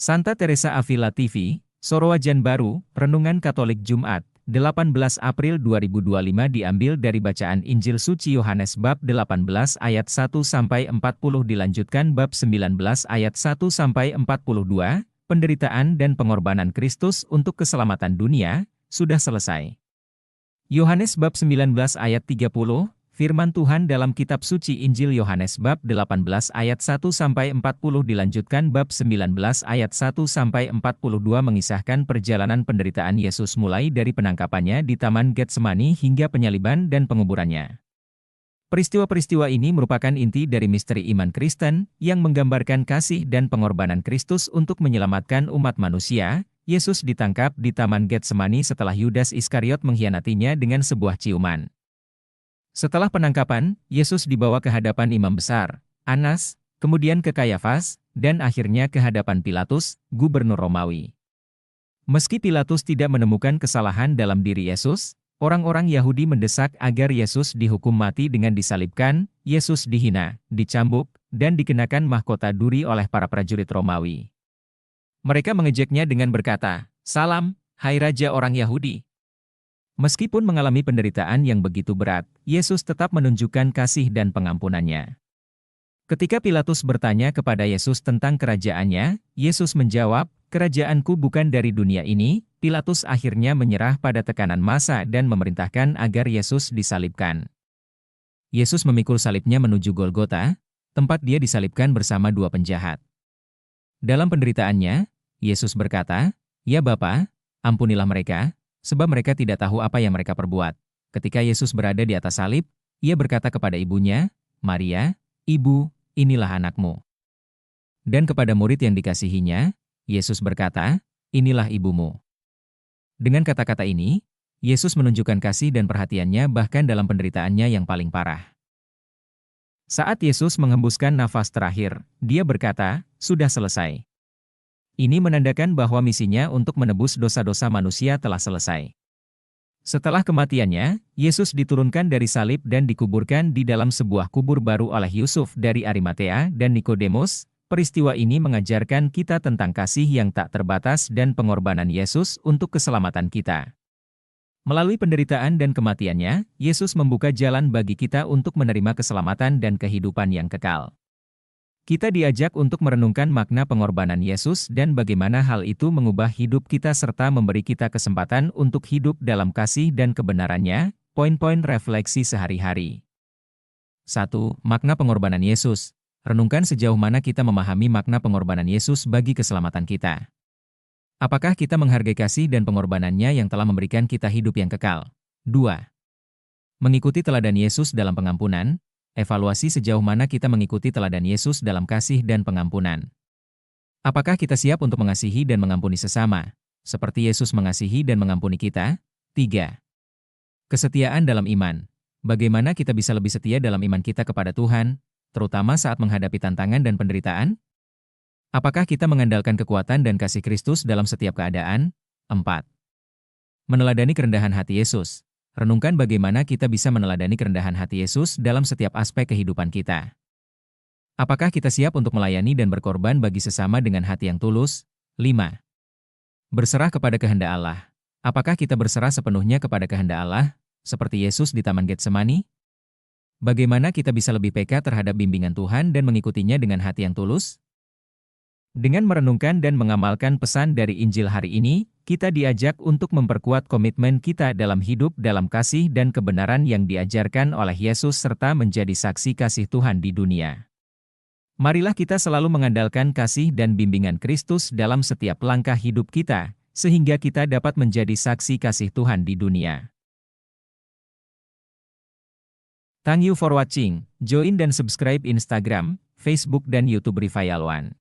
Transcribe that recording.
Santa Teresa Avila TV, Sorowajan Baru, Renungan Katolik Jumat, 18 April 2025 diambil dari bacaan Injil Suci Yohanes bab 18 ayat 1-40 dilanjutkan bab 19 ayat 1-42, penderitaan dan pengorbanan Kristus untuk keselamatan dunia, sudah selesai. Yohanes bab 19 ayat 30, firman Tuhan dalam kitab suci Injil Yohanes bab 18 ayat 1-40 dilanjutkan bab 19 ayat 1-42 mengisahkan perjalanan penderitaan Yesus mulai dari penangkapannya di Taman Getsemani hingga penyaliban dan penguburannya. Peristiwa-peristiwa ini merupakan inti dari misteri iman Kristen yang menggambarkan kasih dan pengorbanan Kristus untuk menyelamatkan umat manusia. Yesus ditangkap di Taman Getsemani setelah Yudas Iskariot mengkhianatinya dengan sebuah ciuman. Setelah penangkapan, Yesus dibawa ke hadapan imam besar, Anas, kemudian ke Kayafas, dan akhirnya ke hadapan Pilatus, gubernur Romawi. Meski Pilatus tidak menemukan kesalahan dalam diri Yesus, orang-orang Yahudi mendesak agar Yesus dihukum mati dengan disalibkan. Yesus dihina, dicambuk, dan dikenakan mahkota duri oleh para prajurit Romawi. Mereka mengejeknya dengan berkata, "Salam, hai Raja orang Yahudi." Meskipun mengalami penderitaan yang begitu berat, Yesus tetap menunjukkan kasih dan pengampunannya. Ketika Pilatus bertanya kepada Yesus tentang kerajaannya, Yesus menjawab, "Kerajaanku bukan dari dunia ini." Pilatus akhirnya menyerah pada tekanan massa dan memerintahkan agar Yesus disalibkan. Yesus memikul salibnya menuju Golgota, tempat dia disalibkan bersama dua penjahat. Dalam penderitaannya, Yesus berkata, "Ya Bapa, ampunilah mereka, sebab mereka tidak tahu apa yang mereka perbuat." Ketika Yesus berada di atas salib, ia berkata kepada ibunya, "Maria, Ibu, inilah anakmu." Dan kepada murid yang dikasihinya, Yesus berkata, "Inilah ibumu." Dengan kata-kata ini, Yesus menunjukkan kasih dan perhatiannya bahkan dalam penderitaannya yang paling parah. Saat Yesus menghembuskan nafas terakhir, dia berkata, "Sudah selesai." Ini menandakan bahwa misinya untuk menebus dosa-dosa manusia telah selesai. Setelah kematiannya, Yesus diturunkan dari salib dan dikuburkan di dalam sebuah kubur baru oleh Yusuf dari Arimatea dan Nikodemus. Peristiwa ini mengajarkan kita tentang kasih yang tak terbatas dan pengorbanan Yesus untuk keselamatan kita. Melalui penderitaan dan kematiannya, Yesus membuka jalan bagi kita untuk menerima keselamatan dan kehidupan yang kekal. Kita diajak untuk merenungkan makna pengorbanan Yesus dan bagaimana hal itu mengubah hidup kita serta memberi kita kesempatan untuk hidup dalam kasih dan kebenarannya. Poin-poin refleksi sehari-hari. 1. Makna pengorbanan Yesus. Renungkan sejauh mana kita memahami makna pengorbanan Yesus bagi keselamatan kita. Apakah kita menghargai kasih dan pengorbanannya yang telah memberikan kita hidup yang kekal? 2. Mengikuti teladan Yesus dalam pengampunan. Evaluasi sejauh mana kita mengikuti teladan Yesus dalam kasih dan pengampunan. Apakah kita siap untuk mengasihi dan mengampuni sesama, seperti Yesus mengasihi dan mengampuni kita? 3. Kesetiaan dalam iman. Bagaimana kita bisa lebih setia dalam iman kita kepada Tuhan, terutama saat menghadapi tantangan dan penderitaan? Apakah kita mengandalkan kekuatan dan kasih Kristus dalam setiap keadaan? 4. Meneladani kerendahan hati Yesus. Renungkan bagaimana kita bisa meneladani kerendahan hati Yesus dalam setiap aspek kehidupan kita. Apakah kita siap untuk melayani dan berkorban bagi sesama dengan hati yang tulus? 5. Berserah kepada kehendak Allah. Apakah kita berserah sepenuhnya kepada kehendak Allah, seperti Yesus di Taman Getsemani? Bagaimana kita bisa lebih peka terhadap bimbingan Tuhan dan mengikutinya dengan hati yang tulus? Dengan merenungkan dan mengamalkan pesan dari Injil hari ini, kita diajak untuk memperkuat komitmen kita dalam hidup dalam kasih dan kebenaran yang diajarkan oleh Yesus serta menjadi saksi kasih Tuhan di dunia. Marilah kita selalu mengandalkan kasih dan bimbingan Kristus dalam setiap langkah hidup kita, sehingga kita dapat menjadi saksi kasih Tuhan di dunia. Thank you for watching. Join dan subscribe Instagram, Facebook dan YouTube Revival One.